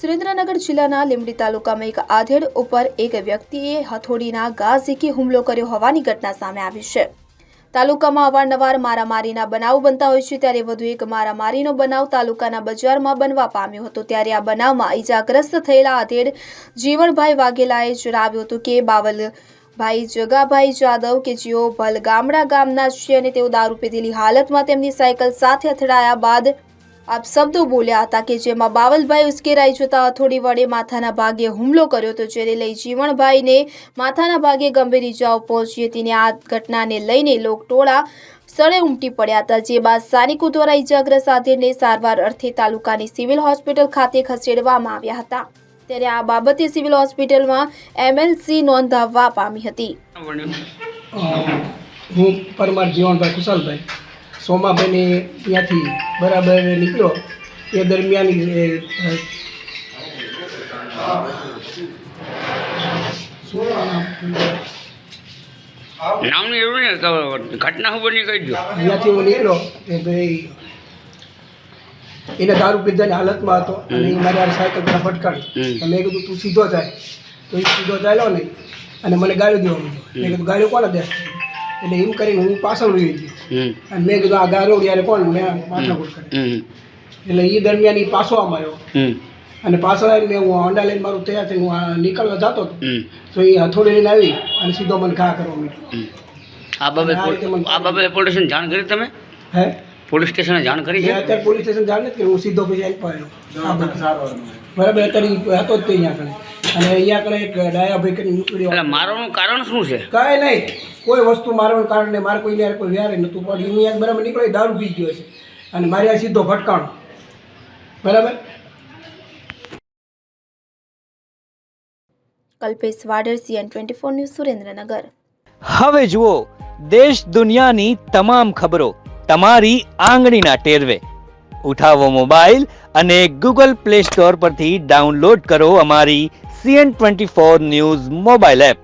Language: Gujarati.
સુરેન્દ્રનગર જિલ્લાના લીંબડી તાલુકામાં એક આધેડ ઉપર એક વ્યક્તિએ હથોડીના ઘા ઝીકી હુમલો કર્યો હોવાની ઘટના સામે આવી છે। તાલુકામાં અવારનવાર મારામારીના બનાવ બનતા હોય છે, ત્યારે વધુ એક મારામારીનો બનાવ તાલુકાના બજારમાં બનવા પામ્યો હતો। ત્યારે આ બનાવમાં ઈજાગ્રસ્ત થયેલા આધેડ જીવણભાઈ વાઘેલાએ જણાવ્યું હતું કે બાવલભાઈ જગાભાઈ જાદવ કે જેઓ ભલગામડા ગામના છે અને તેઓ દારૂ પીધેલી હાલતમાં તેમની સાયકલ સાથે અથડાયા બાદ શબ્દો બોલ્યા હતા કે જેમાં બાવલભાઈ ઉશ્કેરાઈ જતા હથોડી વડે માથાના ભાગે હુમલો કર્યો હતો, જેને લઈ જીવણભાઈને માથાના ભાગે ગંભીર ઇજાઓ પહોંચી હતી। આ ઘટનાને લઈને લોકટોળા સ્થળે ઉમટી પડ્યા હતા, જે બાદ સ્થાનિકો દ્વારા ઇજાગ્રસ્ત આધેડને સારવાર અર્થે તાલુકાની સિવિલ હોસ્પિટલ ખાતે ખસેડવામાં આવ્યા હતા। ત્યારે આ બાબતે સિવિલ હોસ્પિટલમાં એમએલસી નોંધાવવા પામી હતી। હું પરમાર જીવણભાઈ કુશલભાઈ સોમાભાઈને ત્યાંથી બરાબર નીકળ્યો એ દરમિયાન નામની એવું ને ઘટના ખબર નહીં કહી દો। ત્યાંથી હું નીકળ્યો એ ભાઈ એને દારૂ પીધાની હાલતમાં હતો અને એ મારી સાયકલ પર ફટકાડી। મેં કીધું તું સીધો જાય, તો એ સીધો ચાલ્યો નહીં અને મને ગાળ્યો દેવા માંડ્યો। મેં કીધું ગાળ્યો કોને દે, એટલે એમ કરીને હું પાછળ રહી ગયો અને મેં કીધું આ ગારો યારે કોણ મેં માથાકૂટ કરી। એટલે એ દરમિયાન એ પાછો આમ આવ્યો અને પાછળ આવીને હું હોન્ડા લઈને મારું તૈયાર થઈને હું નીકળવા જતો હતો, તો એ હથોડી લઈને આવી અને સીધો મને ઘા કરવા માંડ્યો। આ બાબતે પોલીસ સ્ટેશન જાણ કરી તમે? હે, પોલીસ સ્ટેશને જાણ કરી છે? અત્યારે પોલીસ સ્ટેશન જાણ નથી કરી, હું સીધો પછી આવી પાડ્યો બરાબર। અત્યારે હતો જ તે અહીંયા કણે અને અહીંયા કણે એક ડાયાભાઈ કરીને નીકળ્યો। એટલે મારવાનું કારણ શું છે? કાંઈ નહીં, કોઈ વસ્તુ મારવાનું કારણ નહીં, મારે કોઈને કોઈ વ્યારે નહોતું, પણ હું યાર બરાબર નીકળ્યો દારૂ પી ગયો છે અને મારે આ સીધો ફટકાણો બરાબર। Kalpesh Vadar, CN24 news, Surendranagar. હવે જુઓ દેશ દુનિયાની તમામ ખબરો તમારી આંગળીના ટેરવે। ઉઠાવો મોબાઈલ અને ગૂગલ પ્લે સ્ટોર પરથી ડાઉનલોડ કરો અમારી CN24 ન્યૂઝ મોબાઈલ એપ।